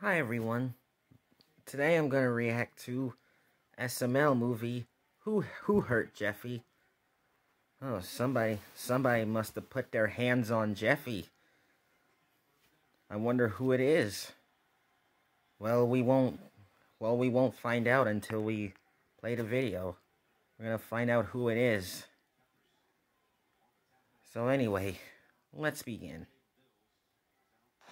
Hi everyone. Today I'm gonna react to SML movie Who Hurt Jeffy? Oh, somebody must have put their hands on Jeffy. I wonder who it is. Well, we won't find out until we play the video. We're gonna find out who it is. So anyway, let's begin.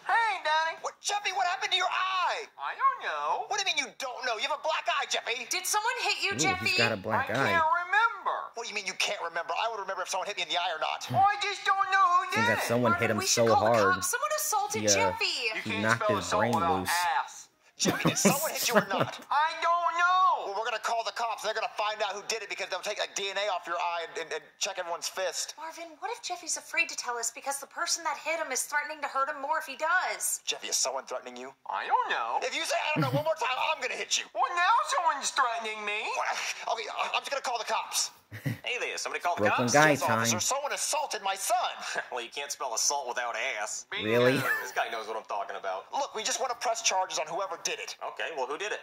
Hey, Danny. What, Jeffy, what happened to your eye? I don't know. What do you mean you don't know? You have a black eye, Jeffy. Did someone hit you, Jeffy? He's got a black eye. I can't remember. What do you mean you can't remember? I would remember if someone hit me in the eye or not. I just don't know who did Seems that someone hit him we so should call the hard. cops. Someone assaulted Jeffy. He knocked his brain loose. Jeffy, did someone hit you or not? I don't know. Well, we're going to call the cops. They're going to find out who did it because they'll take like DNA off your eye and check everyone's fist. Marvin, what if Jeffy's afraid to tell us because the person that hit him is threatening to hurt him more if he does? Jeffy, is someone threatening you? I don't know. If you say I don't know one more time, I'm going to hit you. Well, now someone's threatening me. Okay, I'm just going to call the cops. Hey there, somebody called the Brooklyn cops? guy Yes, time. officer, someone assaulted my son. Well, you can't spell assault without ass. Really? This guy knows what I'm talking about. Look, we just want to press charges on whoever did it. Okay, well, who did it?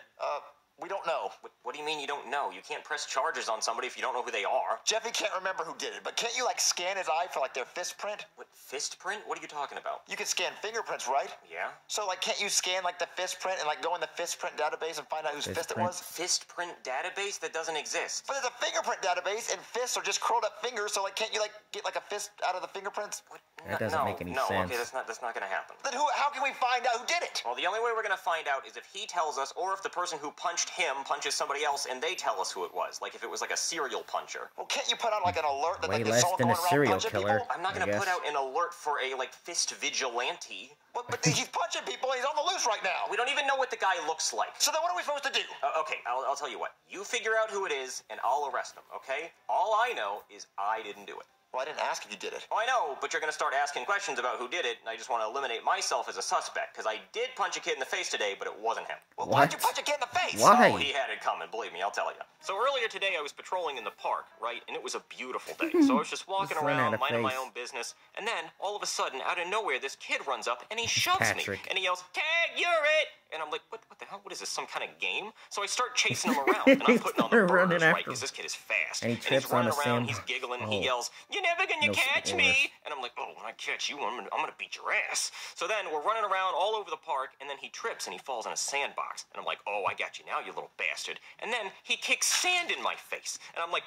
We don't know. What do you mean you don't know? You can't press charges on somebody if you don't know who they are. Jeffy can't remember who did it, but can't you, like, scan his eye for, like, their fist print? What, fist print? What are you talking about? You can scan fingerprints, right? Yeah. So, like, can't you scan, like, the fist print and, like, go in the fist print database and find out whose fist it was? Fist print database? That doesn't exist. But there's a fingerprint database, and fists are just curled up fingers, so, like, can't you, like, get, like, a fist out of the fingerprints? What? That doesn't make any sense. Okay, that's not gonna happen. Then how can we find out who did it? Well, the only way we're gonna find out is if he tells us, or if the person who punched him punches somebody else and they tell us who it was. Like if it was like a serial puncher. Well, can't you put out like an alert that Way like, less than a serial killer. People? I'm not gonna put out an alert for a like fist vigilante. But he's punching people and he's on the loose right now. We don't even know what the guy looks like. So then what are we supposed to do? Okay, I'll tell you what. You figure out who it is and I'll arrest him, okay? All I know is I didn't do it. Well, I didn't ask if you did it. Oh, I know, but you're going to start asking questions about who did it, and I just want to eliminate myself as a suspect, because I did punch a kid in the face today, but it wasn't him. Well, why'd you punch a kid in the face? Why? Oh, he had it coming, believe me, I'll tell you. So earlier today, I was patrolling in the park, right, and it was a beautiful day. So I was just walking around, minding my own business, and then, all of a sudden, out of nowhere, this kid runs up, and he shoves me, and he yells, "Tag, you're it!" And I'm like, what the hell? What is this, some kind of game? So I start chasing him around, and I'm putting on the burgers, right, because this kid is fast. And he trips on running the around, sand. he's giggling, he yells, "You're never gonna catch me!" And I'm like, oh, when I catch you, I'm gonna beat your ass. So then we're running around all over the park, and then he trips and he falls in a sandbox. And I'm like, oh, I got you now, you little bastard. And then he kicks sand in my face. And I'm like,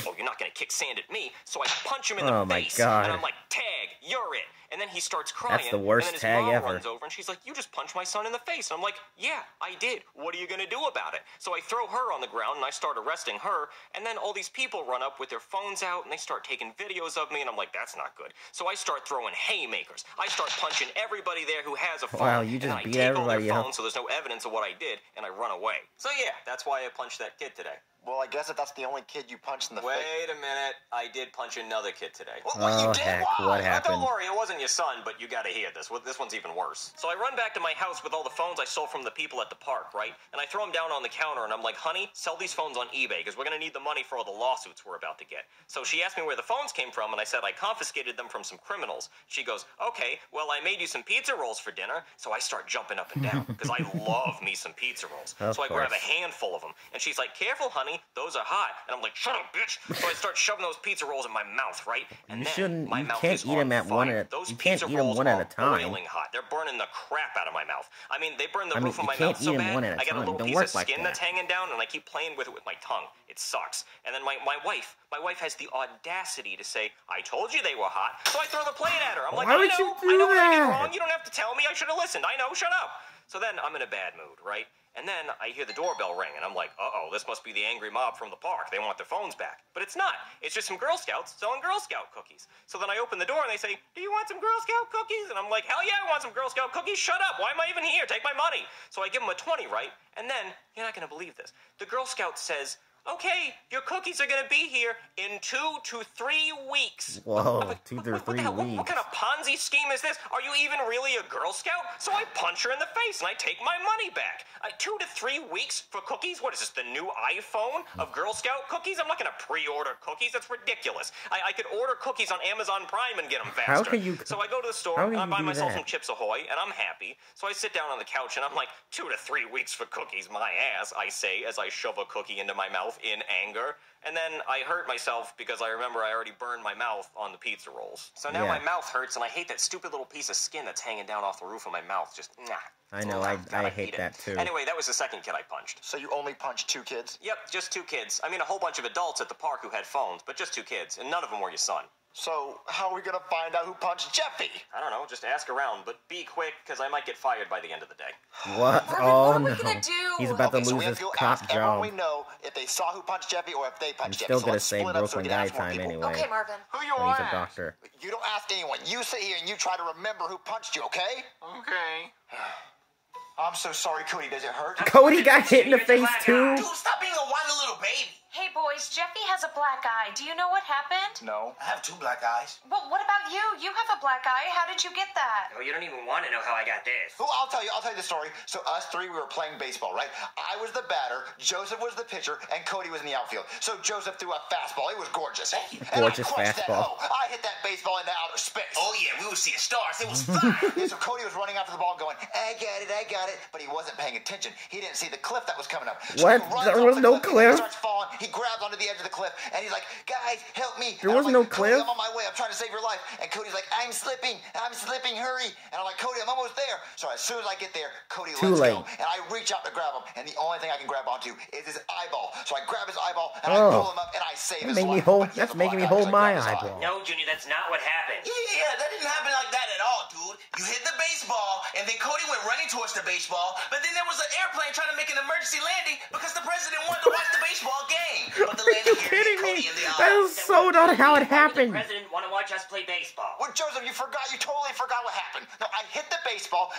oh, you're not gonna kick sand at me. So I punch him in the face. God. And I'm like, "Tag, you're it." And then he starts crying. That's the worst and then his tag mom ever. runs over and she's like, "You just punched my son in the face." And I'm like, "Yeah, I did. What are you gonna do about it?" So I throw her on the ground and I start arresting her. And then all these people run up with their phones out and they start taking videos of me. And I'm like, that's not good. So I start throwing haymakers. I start punching everybody there who has a phone. Wow, you just beat everybody up. Phone, so there's no evidence of what I did, and I run away. So yeah, that's why I punched that kid today. Well, I guess if that's the only kid you punched in the face. Wait a minute, I did punch another kid today. Oh, heck, what happened? Don't worry, it wasn't your son, but you gotta hear this. This one's even worse. So I run back to my house with all the phones I stole from the people at the park, right? And I throw them down on the counter, and I'm like, "Honey, sell these phones on eBay, because we're gonna need the money for all the lawsuits we're about to get." So she asked me where the phones came from, and I said I confiscated them from some criminals. She goes, "Okay, well, I made you some pizza rolls for dinner." So I start jumping up and down, because I love me some pizza rolls. So I grab a handful of them, and she's like, "Careful, honey, those are hot." And I'm like, "Shut up, bitch." So I start shoving those pizza rolls in my mouth, right? And then my mouth is on fire. Those pizza rolls are boiling hot. They're burning the crap out of my mouth. I mean, they burn the roof of my mouth so bad. I got a little piece of skin that's hanging down, and I keep playing with it with my tongue. It sucks. And then my wife has the audacity to say, "I told you they were hot." So I throw the plate at her. I'm like, Why would I you do know what I did that? wrong. You don't have to tell me. I should have listened. I know. Shut up. So then I'm in a bad mood, right? And then I hear the doorbell ring, and I'm like, uh-oh, this must be the angry mob from the park. They want their phones back. But it's not. It's just some Girl Scouts selling Girl Scout cookies. So then I open the door, and they say, "Do you want some Girl Scout cookies?" And I'm like, hell yeah, I want some Girl Scout cookies. Shut up. Why am I even here? Take my money. So I give them a 20, right? And then, you're not going to believe this. The Girl Scout says, Okay, your cookies are gonna be here in 2 to 3 weeks. Whoa, 2 to 3 weeks. What kind of Ponzi scheme is this? Are you even really a Girl Scout? So I punch her in the face and I take my money back. 2 to 3 weeks for cookies? What is this, the new iPhone of Girl Scout cookies? I'm not gonna pre-order cookies. That's ridiculous. I could order cookies on Amazon Prime and get them faster. How can you? So I go to the store, I buy myself some Chips Ahoy, and I'm happy. So I sit down on the couch and I'm like, 2 to 3 weeks for cookies, my ass, I say as I shove a cookie into my mouth in anger. And then I hurt myself because I remember I already burned my mouth on the pizza rolls. So now my mouth hurts, and I hate that stupid little piece of skin that's hanging down off the roof of my mouth. Just, nah. I know, I hate that too. Anyway, that was the second kid I punched. So you only punched 2 kids? Yep, just 2 kids. I mean, a whole bunch of adults at the park who had phones, but just 2 kids, and none of them were your son. So how are we gonna find out who punched Jeffy? I don't know, just ask around, but be quick, because I might get fired by the end of the day. What? Marvin, Oh what are we no. gonna do? He's about to So lose we have his to go cop ask everyone job. we know if they saw who punched Jeffy or if they punched Jeffy. Still So gonna let's say split up so Brooklyn we can guy ask more time people. anyway. Okay, Marvin. Who you He's a are? doctor. You don't ask anyone. You sit here and you try to remember who punched you, okay? Okay. I'm so sorry, Cody. Does it hurt? Cody got hit in the face too. Dude, stop being a whiny little baby. Hey, boys, Jeffy has a black eye. Do you know what happened? No. I have 2 black eyes. Well, what about you? You have a black eye. How did you get that? Oh, you don't even want to know how I got this. Well, I'll tell you the story. So us 3, we were playing baseball, right? I was the batter, Joseph was the pitcher, and Cody was in the outfield. So Joseph threw a fastball. It was gorgeous. Gorgeous and I crushed fastball. That hoe. I hit that baseball into outer space. Oh, yeah, we were seeing stars. It was fun. Yeah, so Cody was running after the ball going, I got it. But he wasn't paying attention. He didn't see the cliff that was coming up. So What? he runs There off was the no cliff. cliff? He starts falling. He grabs onto the edge of the cliff, and he's like, guys, help me. There And was I'm no like, Cody, cliff? I'm on my way. I'm trying to save your life. And Cody's like, I'm slipping, hurry. And I'm like, Cody, I'm almost there. So as soon as I get there, Cody Too lets late. go. And I reach out to grab him, and the only thing I can grab onto is his eyeball. So I grab his eyeball, and I pull him up, and I save his Made me life. hold. But he has That's a black making me eye, hold so I my grab his eye. eyeball. No, Junior, that's not what happened. Yeah, that didn't happen like that at all, dude. You hit the baseball, and then Cody went running towards the baseball, but then there was an airplane trying to make an emergency landing because the president wanted to watch the baseball game. But the landing gear hit Kidding Cody me? in the eye. That is so not how it The happened. president want to watch us play baseball. Well, Joseph, you totally forgot what happened. No, I hit the baseball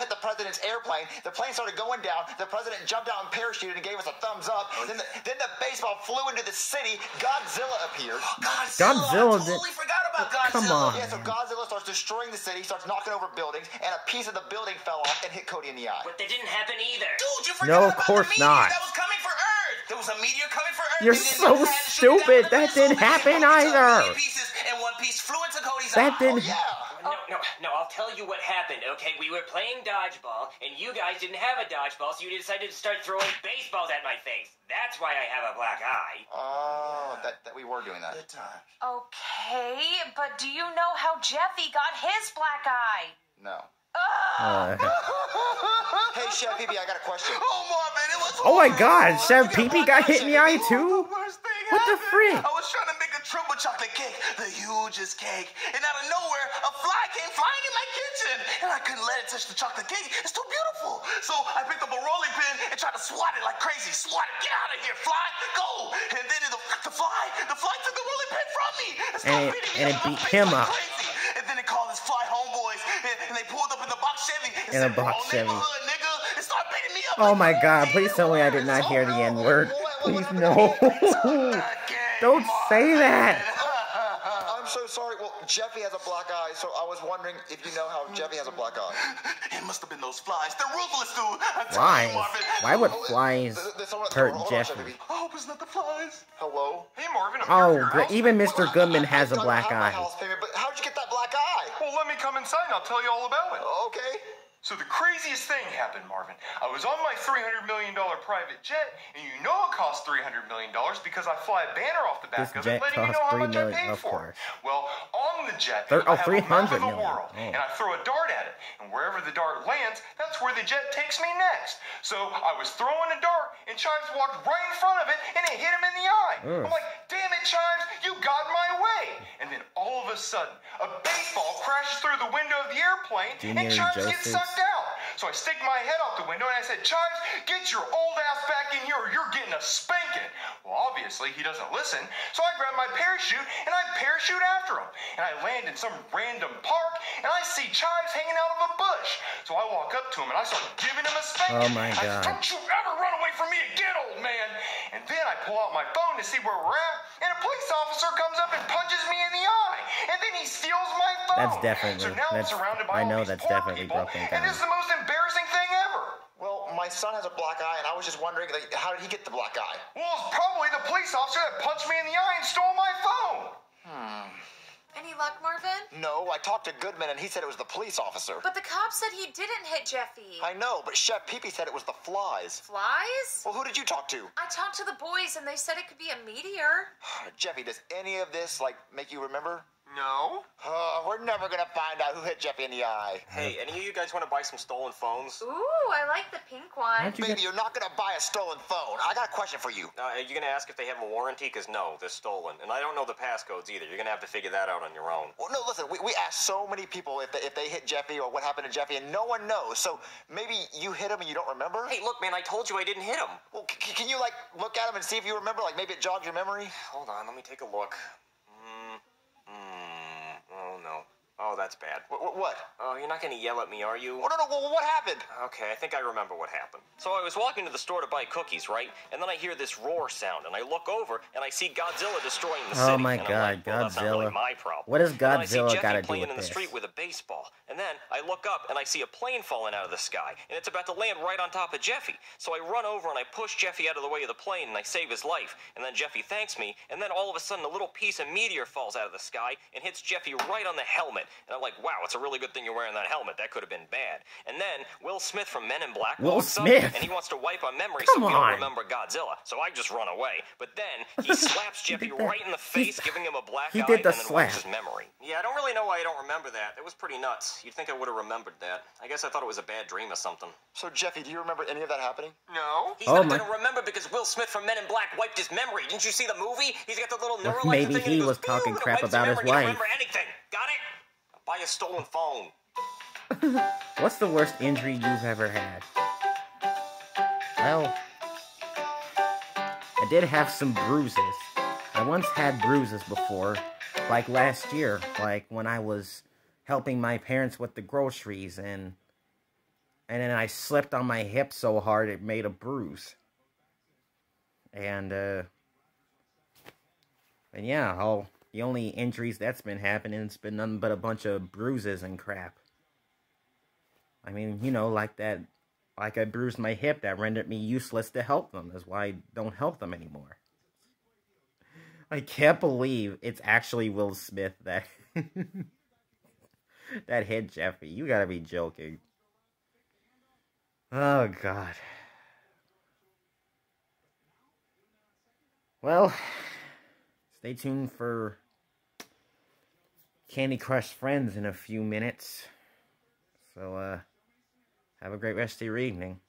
hit the president's airplane, the plane started going down, the president jumped out and parachuted and gave us a thumbs up, then the baseball flew into the city, Godzilla appeared. Godzilla I totally forgot about Godzilla. Come on. Yeah, so Godzilla starts destroying the city, starts knocking over buildings, and a piece of the building fell off and hit Cody in the eye. But that didn't happen either. Dude, you No, forgot of about course the meteor not. that was coming for Earth. There was a meteor coming for Earth. You're and then so they had to shoot it down stupid. in the That middle, didn't so they happen broke it into a either. million pieces, and one piece flew into Cody's That eye. didn't. No, I'll tell you what happened, okay? We were playing dodgeball, and you guys didn't have a dodgeball, so you decided to start throwing baseballs at my face. That's why I have a black eye. Oh, that we were doing that. Good times. Okay, but do you know how Jeffy got his black eye? No. Uh, Hey, Chef Pee-Pee, I got a question. Oh, Marvin, it was oh my horrible. God, Chef Look at Pee-Pee my got God, hit in the Chef eye Pee-Pee. too? The worst thing What the happened. frick? I was trying to make a triple chocolate cake, the hugest cake, and out of nowhere, a fly came flying in my kitchen, and I couldn't let it touch the chocolate cake. It's too beautiful. So I picked up a rolling pin and tried to swat it like crazy. Swat it, get out of here, fly, go! And then the fly took the rolling pin from me. And it beat him up. Crazy. And then it called his fly homeboys, and they pulled up in the box Chevy and In a said, box "Wrong Chevy." neighborhood, nigga," and started beating me up. Oh like my God! crazy. Please tell me I did not hear the N word. Please What no. Don't say that. I'm so sorry. Well, Jeffy has a black eye, so I was wondering if you know how Jeffy has a black eye. It must have been those flies. They're ruthless, dude. I'm telling Flies? you, Marvin. Why would flies hurt Hold on, Jeffy? Chef Pee-Pee. I hope it's not the flies. Hello? Hey, Marvin, I'm Oh, here for your house. even Mr. Goodman has a I don't black have my eye. house payment, but how'd you get that black eye? Well, let me come inside and I'll tell you all about it. Okay. So the craziest thing happened, Marvin. I was on my $300 million private jet, and you know it costs $300 million because I fly a banner off the back This of it, jet letting you costs know how $3 much I million, paid of for it. course. Well, on the jet, Oh, I have a map of 300 the million. world, Oh. and I throw a dart at it, and wherever the dart lands, that's where the jet takes me next. So I was throwing a dart, and Chives walked right in front of it, and it hit him in the eye. Ugh. I'm like, damn it, Chives, you got in my way. And then all of a sudden, a baseball crashes through the window of the airplane, and Junior Chives gets Joseph's. sucked out. So I stick my head out the window and I said, Chives, get your old ass back in here or you're getting a spanking. Well, obviously he doesn't listen. So I grab my parachute and I parachute after him. And I land in some random park and I see Chives hanging out of a bush. So I walk up to him and I start giving him a spanking. Oh my God. Don't you ever run away from me again, old man. And then I pull out my phone to see where we're at, and a police officer comes up and punches me in the eye. And then he steals my phone. That's definitely, So now I'm surrounded by I know all these that's poor definitely people, broken and down. this is the most embarrassing thing ever. Well, my son has a black eye, and I was just wondering, like, how did he get the black eye? Well, it's probably the police officer that punched me in the eye and stole my phone. Any luck, Marvin? No, I talked to Goodman, and he said it was the police officer. But the cop said he didn't hit Jeffy. I know, but Chef Peepee said it was the flies. Flies? Well, who did you talk to? I talked to the boys, and they said it could be a meteor. Jeffy, does any of this, like, make you remember? No. We're never gonna find out who hit Jeffy in the eye. Hey, any of you guys want to buy some stolen phones? Ooh, I like the pink one. How'd you Baby, get... you're not gonna buy a stolen phone. I got a question for you. Are you going to ask if they have a warranty? Because no, they're stolen. And I don't know the passcodes either. You're going to have to figure that out on your own. Well, no, listen, we asked so many people if they hit Jeffy or what happened to Jeffy, and no one knows. So maybe you hit him and you don't remember? Hey, look, man, I told you I didn't hit him. Well, can you, like, look at him and see if you remember? Like, maybe it jogged your memory? Hold on, let me take a look. Oh, no. Oh, that's bad. What? Oh, you're not going to yell at me, are you? Oh, no, well, what happened? Okay, I think I remember what happened. So I was walking to the store to buy cookies, right? And then I hear this roar sound, and I look over, and I see Godzilla destroying the city. Oh my and God, I'm like, well, that's not really Godzilla. my problem. What has And then I see Godzilla Jeffy got to do playing with in the this? street with a baseball. And then I look up, and I see a plane falling out of the sky, and it's about to land right on top of Jeffy. So I run over, and I push Jeffy out of the way of the plane, and I save his life. And then Jeffy thanks me, and then all of a sudden, a little piece of meteor falls out of the sky and hits Jeffy right on the helmet. And I'm like, wow, it's a really good thing you're wearing that helmet. That could have been bad. And then Will Smith from Men in Black walks up, and he wants to wipe our memory so we don't remember Godzilla. So I just run away. But then he slaps Jeffy right in the face, giving him a black eye, and then wipes his memory. Yeah, I don't really know why I don't remember that. It was pretty nuts. You'd think I would have remembered that. I guess I thought it was a bad dream or something. So, Jeffy, do you remember any of that happening? No. He's not gonna remember because Will Smith from Men in Black wiped his memory. Didn't you see the movie? He's got the little neuralizer Maybe thing, and he goes, was talking "Pew," crap wipes about his memory. You don't wife. remember anything. Got it? Buy a stolen phone. What's the worst injury you've ever had? Well, I did have some bruises. I once had bruises before, like last year, like when I was helping my parents with the groceries, and then I slipped on my hip so hard it made a bruise. And yeah, the only injuries that's been happening, it's been nothing but a bunch of bruises and crap. I mean, you know, like I bruised my hip, that rendered me useless to help them. That's why I don't help them anymore. I can't believe it's actually Will Smith that that hit Jeffy. You gotta be joking. Oh, God. Well, stay tuned for Candy Crush Friends in a few minutes. So, have a great rest of your evening.